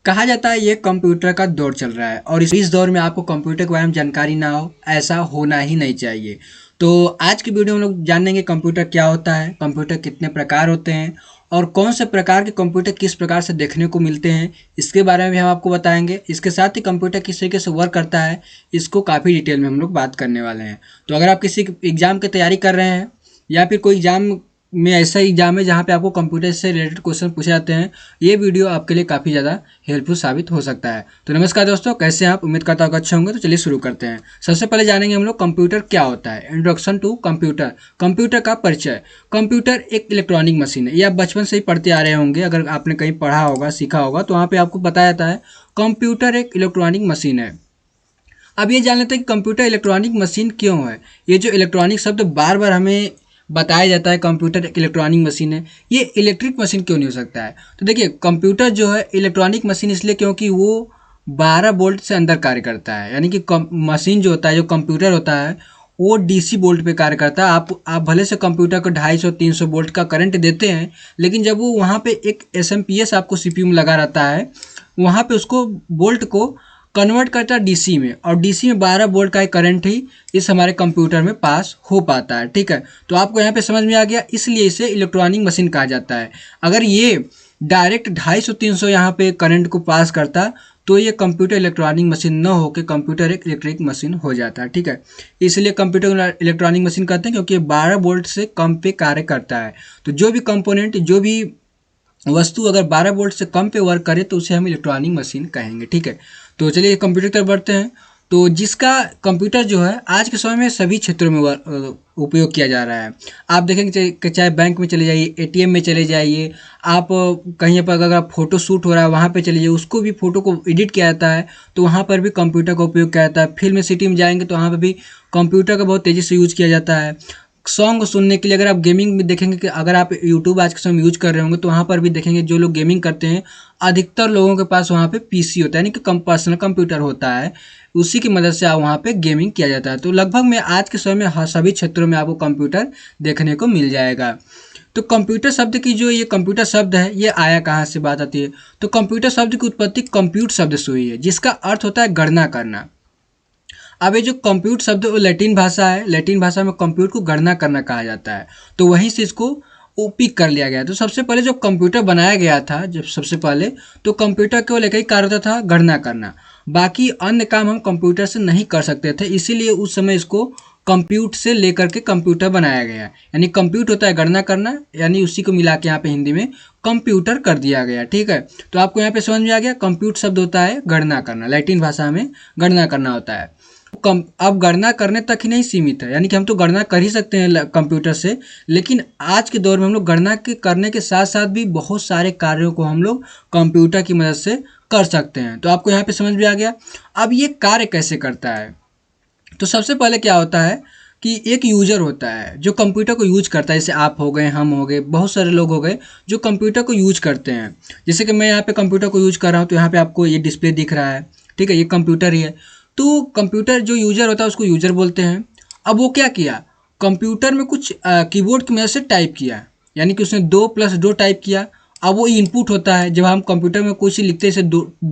कहा जाता है ये कंप्यूटर का दौर चल रहा है और इस दौर में आपको कंप्यूटर के बारे में जानकारी ना हो, ऐसा होना ही नहीं चाहिए। तो आज की वीडियो में हम लोग जानेंगे कंप्यूटर क्या होता है, कंप्यूटर कितने प्रकार होते हैं और कौन से प्रकार के कंप्यूटर किस प्रकार से देखने को मिलते हैं, इसके बारे में भी हम आपको बताएंगे। इसके साथ ही कंप्यूटर किस तरीके से वर्क करता है, इसको काफ़ी डिटेल में हम लोग बात करने वाले हैं। तो अगर आप किसी एग्ज़ाम की तैयारी कर रहे हैं या फिर कोई एग्ज़ाम में ऐसा एग्जाम है जहाँ पे आपको कंप्यूटर से रिलेटेड क्वेश्चन पूछे जाते हैं, ये वीडियो आपके लिए काफ़ी ज़्यादा हेल्पफुल साबित हो सकता है। तो नमस्कार दोस्तों, कैसे हैं आप? उम्मीद करता हूँ अच्छे होंगे। तो चलिए शुरू करते हैं। सबसे पहले जानेंगे हम लोग कंप्यूटर क्या होता है। इंट्रोडक्शन टू कंप्यूटर, कंप्यूटर का परिचय। कंप्यूटर एक इलेक्ट्रॉनिक मशीन है। ये आप बचपन से ही पढ़ते आ रहे होंगे, अगर आपने कहीं पढ़ा होगा, सीखा होगा, तो वहाँ पर आपको बताया जाता है कंप्यूटर एक इलेक्ट्रॉनिक मशीन है। अब ये जान लेते हैं कि कंप्यूटर इलेक्ट्रॉनिक मशीन क्यों है। ये जो इलेक्ट्रॉनिक शब्द बार बार हमें बताया जाता है, कंप्यूटर एक इलेक्ट्रॉनिक मशीन है, ये इलेक्ट्रिक मशीन क्यों नहीं हो सकता है? तो देखिए, कंप्यूटर जो है इलेक्ट्रॉनिक मशीन इसलिए क्योंकि वो 12 वोल्ट से अंदर कार्य करता है। यानी कि मशीन जो होता है, जो कंप्यूटर होता है, वो डीसी वोल्ट पे कार्य करता है। आप भले से कंप्यूटर को 250-300 वोल्ट का करंट देते हैं, लेकिन जब वो वहाँ पे एक एसएमपीएस आपको सीपीयू में लगा रहता है, वहाँ पे उसको वोल्ट को कन्वर्ट करता है डीसी में, और डीसी में 12 वोल्ट का एक करंट ही इस हमारे कंप्यूटर में पास हो पाता है। ठीक है, तो आपको यहाँ पे समझ में आ गया, इसलिए इसे इलेक्ट्रॉनिक मशीन कहा जाता है। अगर ये डायरेक्ट 250-300 यहाँ पे करंट को पास करता तो ये कंप्यूटर इलेक्ट्रॉनिक मशीन न होकर कंप्यूटर एक इलेक्ट्रिक मशीन हो जाता है। ठीक है, इसलिए कंप्यूटर इलेक्ट्रॉनिक मशीन कहते हैं क्योंकि ये 12 वोल्ट से कम पे कार्य करता है। तो जो भी कंपोनेंट, जो भी वस्तु अगर 12 वोल्ट से कम पे वर्क करे तो उसे हम इलेक्ट्रॉनिक मशीन कहेंगे। ठीक है, तो चलिए कंप्यूटर की तरफ बढ़ते हैं। तो जिसका कंप्यूटर जो है आज के समय में सभी क्षेत्रों में उपयोग किया जा रहा है। आप देखेंगे कि चाहे बैंक में चले जाइए, एटीएम में चले जाइए, आप कहीं पर अगर आप फोटो शूट हो रहा है वहाँ पे चले जाइए, उसको भी फोटो को एडिट किया जाता है तो वहाँ पर भी कंप्यूटर का उपयोग किया जाता है। फिल्म सिटी में जाएंगे तो वहाँ पर भी कंप्यूटर का बहुत तेज़ी से यूज़ किया जाता है। सॉन्ग सुनने के लिए अगर आप गेमिंग में देखेंगे कि अगर आप यूट्यूब आज के समय यूज कर रहे होंगे तो वहाँ पर भी देखेंगे जो लोग गेमिंग करते हैं अधिकतर लोगों के पास वहाँ पे पीसी होता है, यानी कि पर्सनल कंप्यूटर होता है, उसी की मदद से आप वहाँ पे गेमिंग किया जाता है। तो लगभग में आज के समय में सभी क्षेत्रों में आपको कंप्यूटर देखने को मिल जाएगा। तो कंप्यूटर शब्द की जो ये कंप्यूटर शब्द है, ये आया कहाँ से बात आती है? तो कंप्यूटर शब्द की उत्पत्ति कंप्यूट शब्द से हुई है, जिसका अर्थ होता है गणना करना। अब ये जो कंप्यूट शब्द वो लैटिन भाषा है, लैटिन भाषा में कंप्यूट को गणना करना कहा जाता है, तो वहीं से इसको पिक कर लिया गया। तो सबसे पहले जो कंप्यूटर बनाया गया था, जब सबसे पहले, तो कंप्यूटर केवल एक ही कार्य होता था, गणना करना। बाकी अन्य काम हम कंप्यूटर से नहीं कर सकते थे, इसीलिए उस समय इसको कंप्यूट से लेकर के कंप्यूटर बनाया गया। यानी कंप्यूट होता है गणना करना, यानी उसी को मिला के यहाँ पे हिंदी में कंप्यूटर कर दिया गया। ठीक है, तो आपको यहाँ पे समझ में आ गया, कंप्यूट शब्द होता है गणना करना, लैटिन भाषा में गणना करना होता है। अब गणना करने तक ही नहीं सीमित है, यानी कि हम तो गणना कर ही सकते हैं कंप्यूटर से, लेकिन आज के दौर में हम लोग गणना के करने के साथ साथ भी बहुत सारे कार्यों को हम लोग कंप्यूटर की मदद से कर सकते हैं। तो आपको यहाँ पे समझ में आ गया। अब ये कार्य कैसे करता है? तो सबसे पहले क्या होता है कि एक यूजर होता है जो कंप्यूटर को यूज करता है, जैसे आप हो गए, हम हो गए, बहुत सारे लोग हो गए जो कंप्यूटर को यूज करते हैं। जैसे कि मैं यहाँ पे कंप्यूटर को यूज कर रहा हूँ, तो यहाँ पे आपको ये डिस्प्ले दिख रहा है। ठीक है, ये कंप्यूटर ही है। तो कंप्यूटर जो यूजर होता है उसको यूजर बोलते हैं। अब वो क्या किया, कंप्यूटर में कुछ कीबोर्ड की मदद से टाइप किया, यानी कि उसने 2+2 टाइप किया। अब वो इनपुट होता है, जब हम कंप्यूटर में कुछ लिखते हैं, जैसे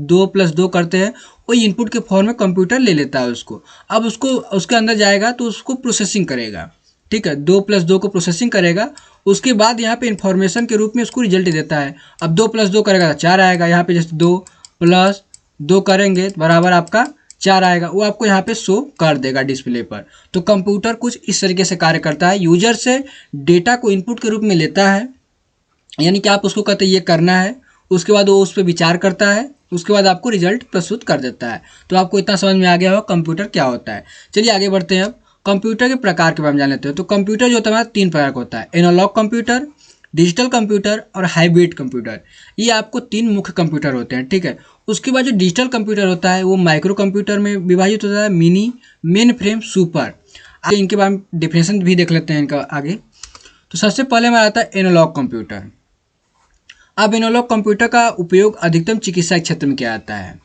2+2 करते हैं, वो इनपुट के फॉर्म में कंप्यूटर ले लेता है उसको। अब उसको उसके अंदर जाएगा तो उसको प्रोसेसिंग करेगा। ठीक है, 2+2 को प्रोसेसिंग करेगा, उसके बाद यहाँ पे इंफॉर्मेशन के रूप में उसको रिजल्ट देता है। अब 2+2 करेगा तो 4 आएगा, यहाँ पे जैसे 2+2 करेंगे बराबर आपका 4 आएगा, वो आपको यहाँ पे शो कर देगा डिस्प्ले पर। तो कंप्यूटर कुछ इस तरीके से कार्य करता है, यूजर से डेटा को इनपुट के रूप में लेता है, यानी कि आप उसको कहते हैं ये करना है, उसके बाद वो उस पर विचार करता है, उसके बाद आपको रिजल्ट प्रस्तुत कर देता है। तो आपको इतना समझ में आ गया होगा कंप्यूटर क्या होता है। चलिए आगे बढ़ते हैं। अब कंप्यूटर के प्रकार के बारे में जान लेते हैं। तो कंप्यूटर जो होता है 3 प्रकार का होता है, एनालॉग कंप्यूटर, डिजिटल कंप्यूटर और हाइब्रिड कंप्यूटर। ये आपको 3 मुख्य कंप्यूटर होते हैं। ठीक है, उसके बाद जो डिजिटल कंप्यूटर होता है वो माइक्रो कंप्यूटर में विभाजित होता है, मिनी, मेन फ्रेम, सुपर। आगे इनके बारे में डिफिनेशन भी देख लेते हैं इनका आगे। तो सबसे पहले हमारा आता है एनालॉग कंप्यूटर। अब एनालॉग कंप्यूटर का उपयोग अधिकतम चिकित्सा क्षेत्र में किया जाता है।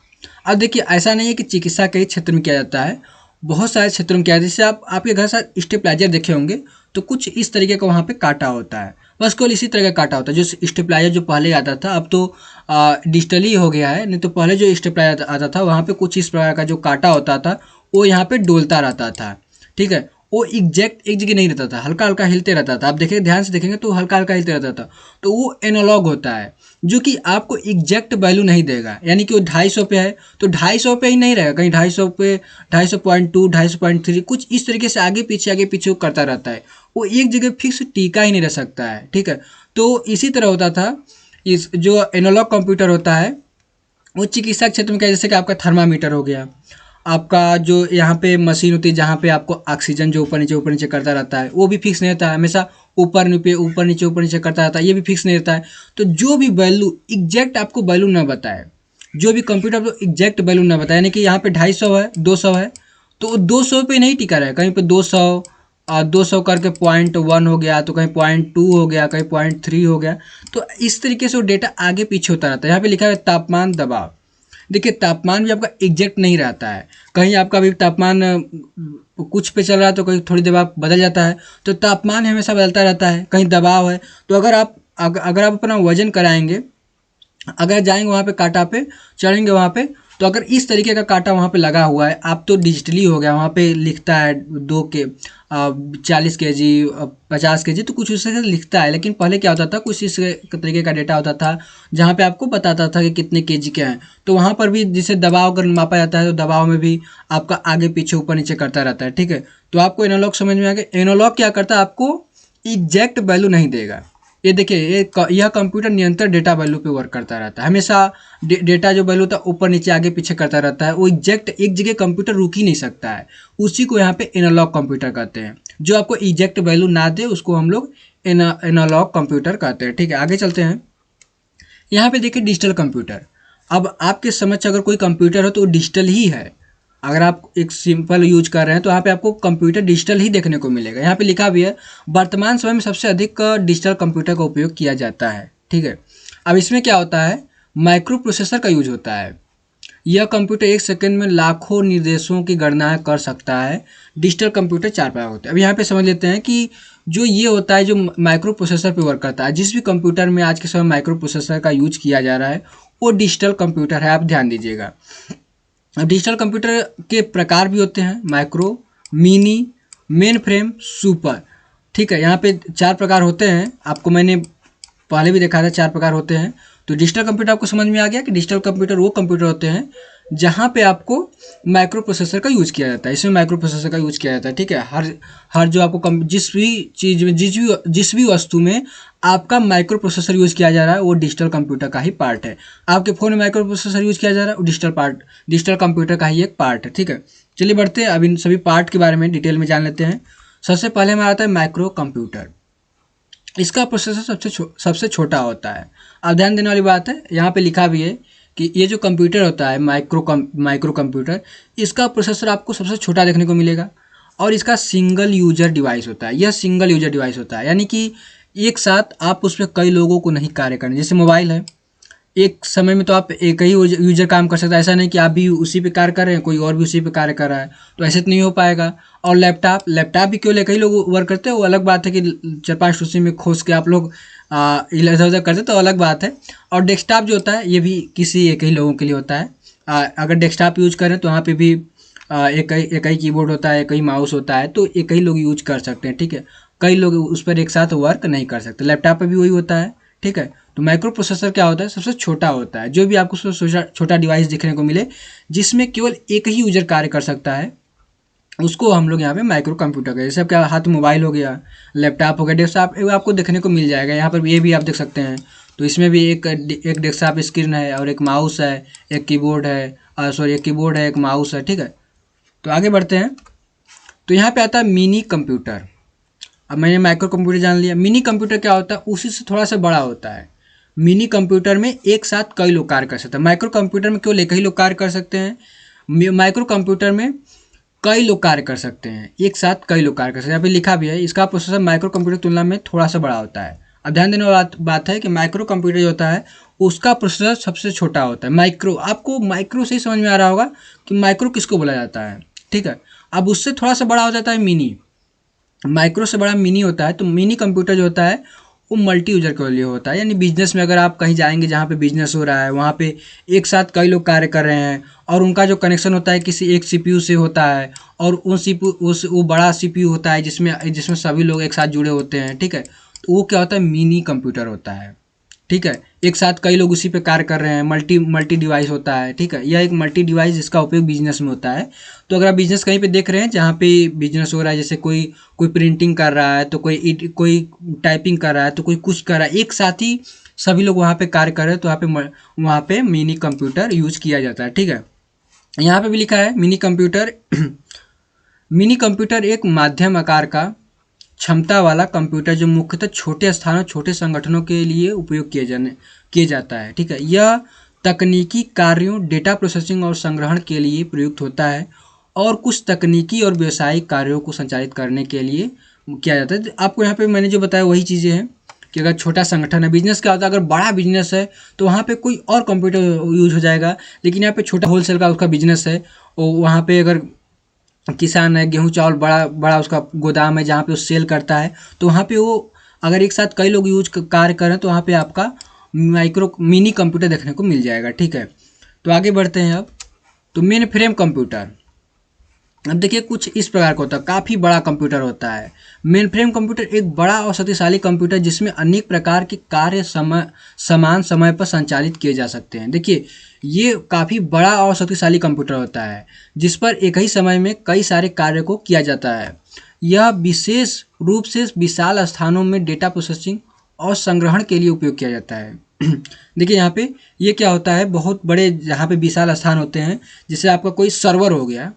अब देखिए, ऐसा नहीं है कि चिकित्सा के क्षेत्र में किया जाता है, बहुत सारे क्षेत्रों में किया जाता है। जैसे आपके घर साथ स्टेपलाइजर देखे होंगे, तो कुछ इस तरीके का वहाँ पे काटा होता है, बस केवल इसी तरह का काटा होता है। जो स्टेपलाइजर जो पहले आता था, अब तो डिजिटली हो गया है, नहीं तो पहले जो स्टेपलाइजर आता था वहाँ पे कुछ इस प्रकार का जो कांटा होता था वो यहाँ पे डोलता रहता था। ठीक है, वो एग्जैक्ट एक जगह नहीं रहता था, हल्का हल्का हिलते रहता था। आप देखेंगे, ध्यान से देखेंगे तो हल्का हल्का हिलते रहता था। तो वो एनालॉग होता है जो कि आपको एग्जैक्ट वैल्यू नहीं देगा। यानी कि वो 250 पे है तो 250 पे ही नहीं रहेगा, कहीं 250 पे 250.2 250.3 कुछ इस तरीके से आगे पीछे वो करता रहता है। वो एक जगह फिक्स टिका ही नहीं रह सकता है। ठीक है, तो इसी तरह होता था। इस जो एनालॉग कंप्यूटर होता है वो चिकित्सा क्षेत्र में क्या, जैसे कि आपका थर्मामीटर हो गया, आपका जो यहाँ पे मशीन होती है जहाँ पे आपको ऑक्सीजन जो ऊपर नीचे करता रहता है वो भी फिक्स नहीं रहता है, हमेशा ऊपर नीचे करता रहता है, ये भी फिक्स नहीं रहता है। तो जो भी वैल्यू एग्जैक्ट आपको वैल्यू ना बताए, जो भी कंप्यूटर आपको एग्जैक्ट वैल्यू ना बताए, यानी कि यहाँ पे 250 है 200 है तो 200 पे नहीं टिका रहे, कहीं पे 200 200 करके 0.1 हो गया, तो कहीं 0.2 हो गया, कहीं 0.3 हो गया। तो इस तरीके से वो डेटा आगे पीछे होता रहता है। यहाँ पे लिखा है तापमान दबाव। देखिए, तापमान भी आपका एग्जैक्ट नहीं रहता है, कहीं आपका भी तापमान कुछ पे चल रहा है तो कहीं थोड़ी देर बाद बदल जाता है। तो तापमान हमेशा बदलता रहता है। कहीं दबाव है तो अगर आप अपना वजन कराएंगे, अगर जाएंगे वहाँ पे कांटा पे चढ़ेंगे वहाँ पे, तो अगर इस तरीके का कांटा वहाँ पे लगा हुआ है, आप तो डिजिटली हो गया, वहाँ पे लिखता है 40 kg 50 kg, तो कुछ उससे लिखता है। लेकिन पहले क्या होता था, कुछ इस तरीके का डेटा होता था जहाँ पे आपको बताता था कि कितने केजी के हैं। तो वहाँ पर भी जिसे दबाव अगर मापा जाता है तो दबाव में भी आपका आगे पीछे ऊपर नीचे करता रहता है। ठीक है, तो आपको एनालॉग समझ में आ गया। एनालॉग क्या करता है, आपको एग्जैक्ट वैल्यू नहीं देगा। ये देखिए, यह कंप्यूटर निरंतर डेटा वैल्यू पे वर्क करता रहता है, हमेशा डेटा जो वैल्यू होता है ऊपर नीचे आगे पीछे करता रहता है। वो एग्जैक्ट एक जगह कंप्यूटर रुक ही नहीं सकता है। उसी को यहाँ पे एनालॉग कंप्यूटर कहते हैं। जो आपको एग्जैक्ट वैल्यू ना दे उसको हम लोग एनालॉग कंप्यूटर कहते हैं। ठीक है, आगे चलते हैं। यहाँ पे देखिए डिजिटल कंप्यूटर। अब आपके समझ अगर कोई कंप्यूटर हो तो वो डिजिटल ही है। अगर आप एक सिंपल यूज कर रहे हैं तो यहाँ पे आपको कंप्यूटर डिजिटल ही देखने को मिलेगा। यहाँ पे लिखा भी है वर्तमान समय में सबसे अधिक डिजिटल कंप्यूटर का उपयोग किया जाता है। ठीक है, अब इसमें क्या होता है, माइक्रो प्रोसेसर का यूज होता है। यह कंप्यूटर एक सेकंड में लाखों निर्देशों की गणना कर सकता है। डिजिटल कंप्यूटर 4 प्रकार होते हैं। अब यहाँ पे समझ लेते हैं कि जो ये होता है, जो माइक्रो प्रोसेसर पे वर्क करता है, जिस भी कंप्यूटर में आज के समय माइक्रो प्रोसेसर का यूज किया जा रहा है वो डिजिटल कंप्यूटर है। आप ध्यान दीजिएगा। अब डिजिटल कंप्यूटर के प्रकार भी होते हैं, micro, mini, main frame, super. ठीक है, यहाँ पे 4 प्रकार होते हैं। आपको मैंने पहले भी देखा था 4 प्रकार होते हैं। तो डिजिटल कंप्यूटर आपको समझ में आ गया कि डिजिटल कंप्यूटर वो कंप्यूटर होते हैं जहाँ पे आपको माइक्रो प्रोसेसर का यूज किया जाता है। इसमें माइक्रो प्रोसेसर का यूज किया जाता है। ठीक है, हर जो आपको जिस भी चीज़ में जिस भी वस्तु में आपका माइक्रो प्रोसेसर यूज किया जा रहा है वो डिजिटल कंप्यूटर का ही पार्ट है। आपके फ़ोन में माइक्रो प्रोसेसर यूज किया जा रहा है वो डिजिटल कंप्यूटर का ही एक पार्ट है। ठीक है, चलिए बढ़ते हैं, अब इन सभी पार्ट के बारे में डिटेल में जान लेते हैं। सबसे पहले हमारा आता है माइक्रो कंप्यूटर। इसका प्रोसेसर सबसे छोटा होता है। अब ध्यान देने वाली बात है, यहाँ पे लिखा भी है कि ये जो कंप्यूटर होता है माइक्रो कंप्यूटर, इसका प्रोसेसर आपको सबसे छोटा देखने को मिलेगा और इसका सिंगल यूजर डिवाइस होता है। यह सिंगल यूजर डिवाइस होता है, यानी कि एक साथ आप उस पर कई लोगों को नहीं कार्य करना। जैसे मोबाइल है, एक समय में तो आप एक ही यूजर काम कर सकता है। ऐसा नहीं कि आप भी उसी पे कार्य कर रहे हैं, कोई और भी उसी पे कार्य कर रहा है, तो ऐसे तो नहीं हो पाएगा। और लैपटॉप भी केवल एक ही लोग वर्क करते हैं, वो अलग बात है कि 4-5 उसी में खोस के आप लोग इधर उधर करते तो अलग बात है। और डेस्कटॉप जो होता है ये भी किसी एक ही लोगों के लिए होता है। अगर डेस्कटॉप यूज करें तो वहाँ पे भी एक ही कीबोर्ड होता है, एक ही माउस होता है, तो एक ही लोग यूज कर सकते हैं। ठीक है, कई लोग उस पर एक साथ वर्क नहीं कर सकते। लैपटॉप पर भी वही होता है। ठीक है, तो माइक्रो प्रोसेसर क्या होता है, सबसे छोटा होता है। जो भी आपको छोटा डिवाइस देखने को मिले जिसमें केवल एक ही यूजर कार्य कर सकता है उसको हम लोग यहाँ पे माइक्रो कंप्यूटर का, जैसे आपका हाथ मोबाइल हो गया, लैपटॉप हो गया, डेस्कटॉप आपको देखने को मिल जाएगा। यहाँ पर ये भी आप देख सकते हैं। तो इसमें भी एक डेस्कटॉप स्क्रीन है और एक माउस है, एक कीबोर्ड है, एक कीबोर्ड है, एक माउस है। ठीक है, तो आगे बढ़ते हैं। तो यहाँ पे आता है मिनी कंप्यूटर। अब मैंने माइक्रो कंप्यूटर जान लिया। मिनी कंप्यूटर क्या होता है, उसी से थोड़ा सा बड़ा होता है। मिनी कंप्यूटर में एक साथ कई लोग कार्य कर सकते हैं। माइक्रो कंप्यूटर में केवल एक ही लोग कार्य कर सकते हैं। माइक्रो कंप्यूटर में कई लोग कार्य कर सकते हैं, एक साथ कई लोग कार्य कर सकते हैं। यहाँ पे लिखा भी है इसका प्रोसेसर माइक्रो कंप्यूटर की तुलना में थोड़ा सा बड़ा होता है। अब ध्यान देने वाली बात है कि माइक्रो कंप्यूटर जो होता है उसका प्रोसेसर सबसे छोटा होता है। माइक्रो, आपको माइक्रो से ही समझ में आ रहा होगा कि माइक्रो किसको बोला जाता है। ठीक है, अब उससे थोड़ा सा बड़ा हो जाता है मिनी। माइक्रो से बड़ा मिनी होता है। तो मिनी कंप्यूटर जो होता है वो मल्टी यूजर के लिए होता है। यानी बिजनेस में अगर आप कहीं जाएंगे जहाँ पे बिजनेस हो रहा है, वहाँ पे एक साथ कई लोग कार्य कर रहे हैं और उनका जो कनेक्शन होता है किसी एक सीपीयू से होता है, और उन सीपीयू उस वो बड़ा सीपीयू होता है जिसमें जिसमें सभी लोग एक साथ जुड़े होते हैं, ठीक है। तो वो क्या होता है, मिनी कंप्यूटर होता है, ठीक है। एक साथ कई लोग उसी पे कार्य कर रहे हैं, मल्टी मल्टी डिवाइस होता है, ठीक है। यह एक मल्टी डिवाइस जिसका उपयोग बिजनेस में होता है। तो अगर आप बिजनेस कहीं पे देख रहे हैं जहाँ पे बिजनेस हो रहा है, जैसे कोई कोई प्रिंटिंग कर रहा है, तो कोई टाइपिंग कर रहा है, तो कोई कुछ कर रहा है, एक साथ ही सभी लोग वहाँ पे कार्य कर रहे हैं, तो वहाँ पे मिनी कंप्यूटर यूज किया जाता है, ठीक है। यहाँ पे भी लिखा है मिनी कंप्यूटर मिनी कंप्यूटर एक माध्यम आकार का क्षमता वाला कंप्यूटर जो मुख्यतः छोटे स्थानों छोटे संगठनों के लिए उपयोग किए जाता है, ठीक है। यह तकनीकी कार्यों, डेटा प्रोसेसिंग और संग्रहण के लिए प्रयुक्त होता है और कुछ तकनीकी और व्यावसायिक कार्यों को संचालित करने के लिए किया जाता है। आपको यहाँ पे मैंने जो बताया वही चीज़ें हैं कि अगर छोटा संगठन है, बिजनेस क्या होता है, अगर बड़ा बिजनेस है तो वहाँ पे कोई और कंप्यूटर यूज हो जाएगा, लेकिन यहाँ पे छोटा होलसेल का उसका बिजनेस है, और वहाँ पे अगर किसान है, गेहूँ चावल बड़ा बड़ा उसका गोदाम है जहाँ पे वो सेल करता है, तो वहाँ पे वो अगर एक साथ कई लोग कार्य करें तो वहाँ पे आपका माइक्रो मिनी कंप्यूटर देखने को मिल जाएगा, ठीक है। तो आगे बढ़ते हैं अब। तो मेन फ्रेम कंप्यूटर, अब देखिए कुछ इस प्रकार का होता है, काफ़ी बड़ा कंप्यूटर होता है। मेन फ्रेम कंप्यूटर एक बड़ा और शक्तिशाली कंप्यूटर जिसमें अनेक प्रकार के कार्य समान समय पर संचालित किए जा सकते हैं। देखिए ये काफ़ी बड़ा और शक्तिशाली कंप्यूटर होता है जिस पर एक ही समय में कई सारे कार्य को किया जाता है। यह विशेष रूप से विशाल स्थानों में डेटा प्रोसेसिंग और संग्रहण के लिए उपयोग किया जाता है। देखिए यहाँ पे ये क्या होता है, बहुत बड़े जहाँ पे विशाल स्थान होते हैं, जैसे आपका कोई सर्वर हो गया,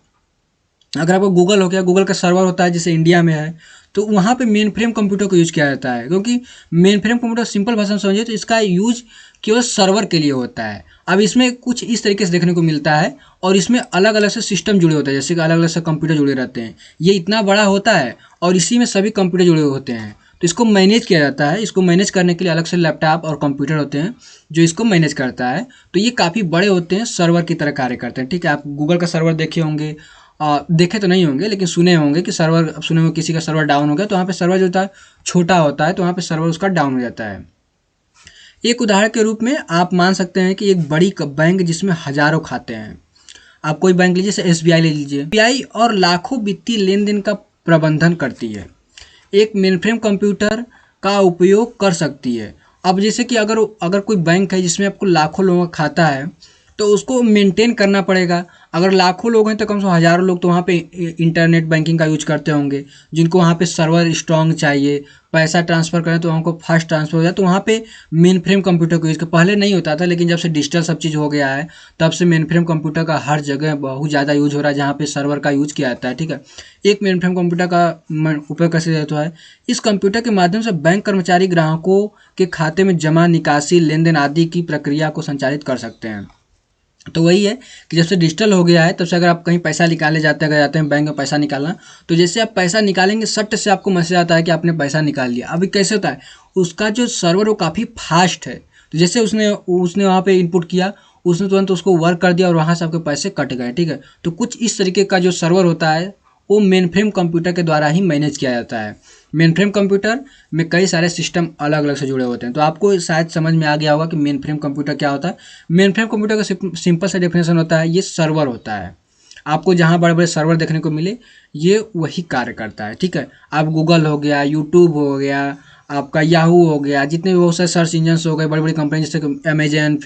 अगर आपको गूगल हो गया, गूगल का सर्वर होता है जैसे इंडिया में है, तो वहाँ पे मेन फ्रेम कंप्यूटर को यूज किया जाता है, क्योंकि मेन फ्रेम कंप्यूटर सिंपल भाषा में समझिए तो इसका यूज केवल सर्वर के लिए होता है। अब इसमें कुछ इस तरीके से देखने को मिलता है, और इसमें अलग अलग से सिस्टम जुड़े होते हैं, जैसे कि अलग अलग से कंप्यूटर जुड़े रहते हैं। ये इतना बड़ा होता है और इसी में सभी कंप्यूटर जुड़े होते हैं, तो इसको मैनेज किया जाता है। इसको मैनेज करने के लिए अलग से लैपटॉप और कंप्यूटर होते हैं जो इसको मैनेज करता है। तो ये काफ़ी बड़े होते हैं, सर्वर की तरह कार्य करते हैं, ठीक है। आप गूगल का सर्वर देखे होंगे, देखे तो नहीं होंगे लेकिन सुने होंगे कि सर्वर, सुने होंगे किसी का सर्वर डाउन हो गया तो वहाँ पे सर्वर जो होता है छोटा होता है, तो वहाँ पे सर्वर उसका डाउन हो जाता है। एक उदाहरण के रूप में आप मान सकते हैं कि एक बड़ी बैंक जिसमें हजारों खाते हैं, आप कोई बैंक लीजिए, जैसे एसबीआई ले लीजिए, एसबीआई और लाखों वित्तीय लेन देन का प्रबंधन करती है, एक मेनफ्रेम कंप्यूटर का उपयोग कर सकती है। अब जैसे कि अगर अगर कोई बैंक है जिसमें आपको लाखों लोगों का खाता है, तो उसको मेंटेन करना पड़ेगा। अगर लाखों लोग हैं तो कम से कम हज़ारों लोग तो वहाँ पे इंटरनेट बैंकिंग का यूज करते होंगे, जिनको वहाँ पे सर्वर स्ट्रांग चाहिए, पैसा ट्रांसफ़र करें तो हमको फास्ट ट्रांसफ़र हो जाए, तो वहाँ पे मेन फ्रेम कंप्यूटर को यूज़ कर, पहले नहीं होता था लेकिन जब से डिजिटल सब चीज़ हो गया है तब से मेन फ्रेम कंप्यूटर का हर जगह बहुत ज़्यादा यूज हो रहा है जहाँ पे सर्वर का यूज किया जाता है, ठीक है। एक मेन फ्रेम कंप्यूटर का उपयोग कैसे जाता है, इस कंप्यूटर के माध्यम से बैंक कर्मचारी ग्राहकों के खाते में जमा, निकासी, लेन देन आदि की प्रक्रिया को संचालित कर सकते हैं। तो वही है कि जब से डिजिटल हो गया है तब से अगर आप कहीं पैसा निकाले जाते हैं, अगर जाते हैं बैंक में पैसा निकालना, तो जैसे आप पैसा निकालेंगे सट से आपको मैसेज आता है कि आपने पैसा निकाल लिया। अभी कैसे होता है, उसका जो सर्वर वो काफ़ी फास्ट है, तो जैसे उसने उसने वहाँ पे इनपुट किया, उसने तुरंत उसको वर्क कर दिया और वहाँ से आपके पैसे कट गए, ठीक है। तो कुछ इस तरीके का जो सर्वर होता है वो मेन फ्रेम कंप्यूटर के द्वारा ही मैनेज किया जाता है। मेन फ्रेम कंप्यूटर में कई सारे सिस्टम अलग अलग से जुड़े होते हैं। तो आपको शायद समझ में आ गया होगा कि मेन फ्रेम कंप्यूटर क्या होता है। मेन फ्रेम कंप्यूटर का सिंपल सा डेफिनेशन होता है, ये सर्वर होता है। आपको जहाँ बड़े बड़े सर्वर देखने को मिले ये वही कार्य करता है, ठीक है। आप गूगल हो गया, यूट्यूब हो गया, आपका याहू हो गया, जितने भी बहुत सारे सर्च इंजन हो गए, बड़ी बड़ी कंपनी जैसे अमेजन,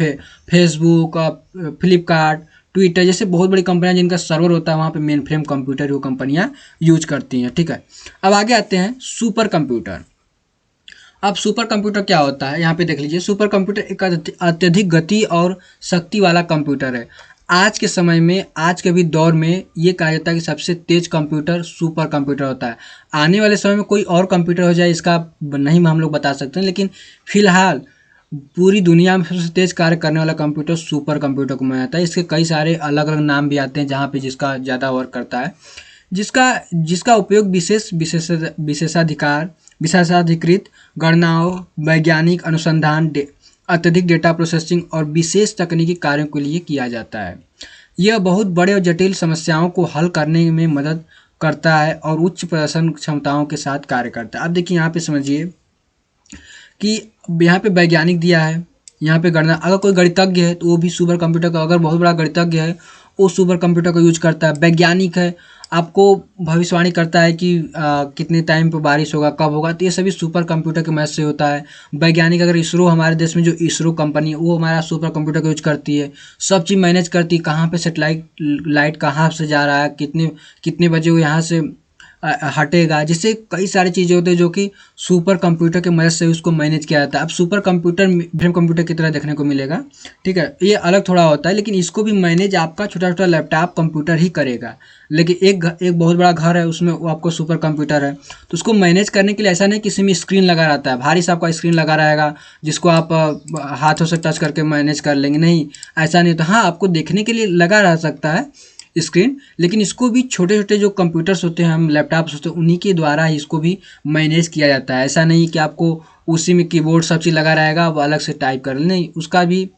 फेसबुक, फ्लिपकार्ट, ट्विटर जैसे बहुत बड़ी कंपनियां जिनका सर्वर होता है, वहाँ पे मेन फ्रेम कंप्यूटर वो कंपनियां यूज करती हैं, ठीक है। अब आगे आते हैं सुपर कंप्यूटर। अब सुपर कंप्यूटर क्या होता है, यहाँ पे देख लीजिए। सुपर कंप्यूटर एक अत्यधिक गति और शक्ति वाला कंप्यूटर है। आज के समय में, आज के भी दौर में ये कहा जाता है कि सबसे तेज कंप्यूटर सुपर कंप्यूटर होता है। आने वाले समय में कोई और कंप्यूटर हो जाए इसका नहीं हम लोग बता सकते हैं, लेकिन फिलहाल पूरी दुनिया में सबसे तेज कार्य करने वाला कंप्यूटर सुपर कंप्यूटर को माना जाता है। इसके कई सारे अलग अलग नाम भी आते हैं जहाँ पे जिसका ज़्यादा वर्क करता है, जिसका जिसका उपयोग विशेषाधिकृत गणनाओं, वैज्ञानिक अनुसंधान, अत्यधिक डेटा प्रोसेसिंग और विशेष तकनीकी कार्यों के लिए किया जाता है। यह बहुत बड़े और जटिल समस्याओं को हल करने में मदद करता है और उच्च प्रदर्शन क्षमताओं के साथ कार्य करता है। अब देखिए यहाँ पे समझिए कि यहाँ पे वैज्ञानिक दिया है, यहाँ पे गणना, अगर कोई गणितज्ञ है तो वो भी सुपर कंप्यूटर का, अगर बहुत बड़ा गणितज्ञ है वो सुपर कंप्यूटर का यूज करता है। वैज्ञानिक है, आपको भविष्यवाणी करता है कि कितने टाइम पे बारिश होगा, कब होगा, तो ये सभी सुपर कंप्यूटर की मदद से होता है। वैज्ञानिक, अगर इसरो, हमारे देश में जो इसरो कंपनी है वो हमारा सुपर कंप्यूटर का यूज करती है, सब चीज़ मैनेज करती है, कहाँ पे सेटेलाइट लाइट कहाँ से जा रहा है, कितने कितने बजे वो यहाँ से हटेगा, जिससे कई सारी चीज़ें होती है जो कि सुपर कंप्यूटर की मदद से उसको मैनेज किया जाता है। अब सुपर कंप्यूटर मेन कंप्यूटर की तरह देखने को मिलेगा, ठीक है, ये अलग थोड़ा होता है, लेकिन इसको भी मैनेज आपका छोटा छोटा लैपटॉप कंप्यूटर ही करेगा। लेकिन एक बहुत बड़ा घर है, उसमें वो आपको सुपर कंप्यूटर है, तो उसको मैनेज करने के लिए ऐसा नहीं किसी में स्क्रीन लगा रहता है, भारी सा आपका स्क्रीन लगा रहेगा जिसको आप हाथों से टच करके मैनेज कर लेंगे, नहीं, ऐसा नहीं। तो हाँ, आपको देखने के लिए लगा रह सकता है स्क्रीन, लेकिन इसको भी छोटे छोटे जो कंप्यूटर्स होते हैं, हम लैपटॉप्स होते हैं, उन्हीं के द्वारा ही इसको भी मैनेज किया जाता है। ऐसा नहीं कि आपको उसी में कीबोर्ड सब चीज़ लगा रहेगा, वो अलग से टाइप कर, नहीं, उसका भी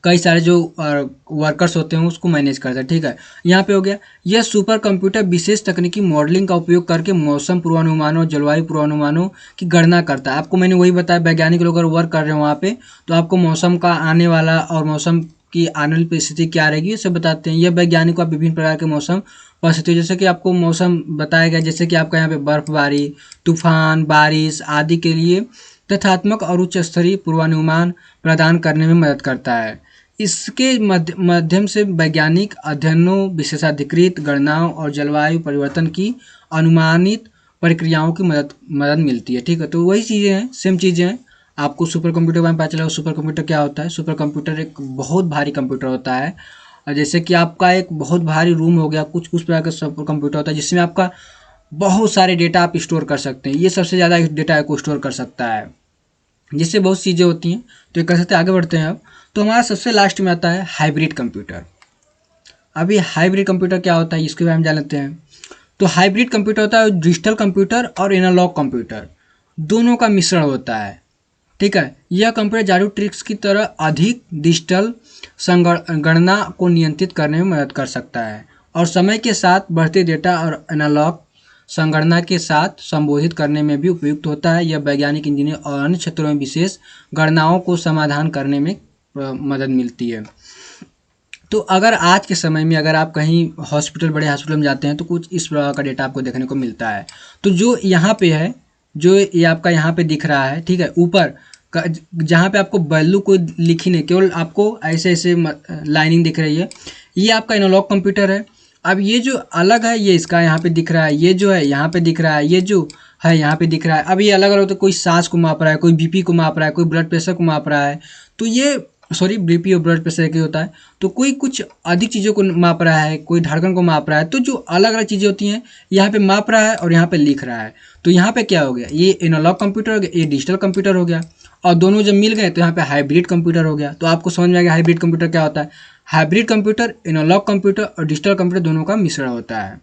कई सारे जो वर्कर्स होते हैं उसको मैनेज करता है, ठीक है। यहाँ पे हो गया, यह सुपर कंप्यूटर विशेष तकनीकी मॉडलिंग का उपयोग करके मौसम पूर्वानुमानों, जलवायु पूर्वानुमानों की गणना करता है। आपको मैंने वही बताया, वैज्ञानिक लोग अगर वर्क कर रहे हैं वहाँ पे, तो आपको मौसम का आने वाला और मौसम की आने वाली परिस्थिति क्या रहेगी ये सब बताते हैं। यह वैज्ञानिक को विभिन्न प्रकार के मौसम परिस्थितियों, जैसे कि आपको मौसम बताया गया, जैसे कि आपका यहाँ पे बर्फबारी, तूफान, बारिश आदि के लिए तथ्यात्मक और उच्च स्तरीय पूर्वानुमान प्रदान करने में मदद करता है। इसके माध्यम से वैज्ञानिक अध्ययनों, विशेषाधिकृत गणनाओं और जलवायु परिवर्तन की अनुमानित प्रक्रियाओं की मदद मिलती है, ठीक है। तो वही चीज़ें हैं, सेम चीज़ें हैं। आपको सुपर कंप्यूटर के बारे में पता चला, सुपर कंप्यूटर क्या होता है। सुपर कंप्यूटर एक बहुत भारी कंप्यूटर होता है, और जैसे कि आपका एक बहुत भारी रूम हो गया, कुछ कुछ प्रकार का सुपर कंप्यूटर होता है जिसमें आपका बहुत सारे डेटा आप स्टोर कर सकते हैं। ये सबसे ज़्यादा डेटा को स्टोर कर सकता है, जिससे बहुत चीज़ें होती हैं। तो एक कर सकते आगे बढ़ते हैं अब। तो हमारा सबसे लास्ट में आता है हाइब्रिड कंप्यूटर। अभी हाइब्रिड कंप्यूटर क्या होता है इसके बारे में जान लेते हैं। तो हाइब्रिड कंप्यूटर होता है डिजिटल कंप्यूटर और एनालॉग कंप्यूटर दोनों का मिश्रण होता है, ठीक है। यह कंप्यूटर जादू ट्रिक्स की तरह अधिक डिजिटल गणना को नियंत्रित करने में मदद कर सकता है, और समय के साथ बढ़ते डेटा और एनालॉग संगणना के साथ संबोधित करने में भी उपयुक्त होता है। यह वैज्ञानिक, इंजीनियर और अन्य क्षेत्रों में विशेष गणनाओं को समाधान करने में मदद मिलती है। तो अगर आज के समय में अगर आप कहीं हॉस्पिटल, बड़े हॉस्पिटल में जाते हैं तो कुछ इस प्रकार का डेटा आपको देखने को मिलता है। तो जो यहाँ पे है, जो ये आपका यहाँ पे दिख रहा है, ठीक है, ऊपर जहाँ पे आपको वैल्यू कोई लिखी नहीं, केवल आपको ऐसे ऐसे लाइनिंग दिख रही है, ये आपका एनालॉग कंप्यूटर है। अब ये जो अलग है, ये इसका यहाँ पे दिख रहा है, ये जो है यहाँ पे दिख रहा है, ये जो है यहाँ पे दिख रहा है। अब ये अलग अलग, तो कोई सांस को माप रहा है, कोई बीपी को माप रहा है, कोई ब्लड प्रेशर को माप रहा है, तो ये सॉरी बीपी और ब्लड प्रेशर की होता है, तो कोई कुछ अधिक चीज़ों को माप रहा है, कोई धड़कन को माप रहा है, तो जो अलग अलग चीज़ें होती हैं यहाँ पे माप रहा है और यहाँ पे लिख रहा है। तो यहाँ पे क्या हो गया, ये एनालॉग कंप्यूटर हो गया, ये डिजिटल कंप्यूटर हो गया, और दोनों जब मिल गए तो यहाँ पे हाइब्रिड कंप्यूटर हो गया। तो आपको समझ में आ गया हाइब्रिड कंप्यूटर क्या होता है। हाइब्रिड कंप्यूटर एनालॉग कंप्यूटर और डिजिटल कंप्यूटर दोनों का मिश्रण होता है।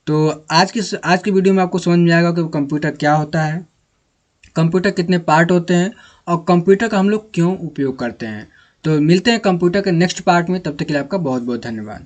तो आज की वीडियो में आपको समझ में आएगा कि कंप्यूटर क्या होता है, कंप्यूटर कितने पार्ट होते हैं, और कंप्यूटर का हम लोग क्यों उपयोग करते हैं। तो मिलते हैं कंप्यूटर के नेक्स्ट पार्ट में, तब तक के लिए आपका बहुत बहुत धन्यवाद।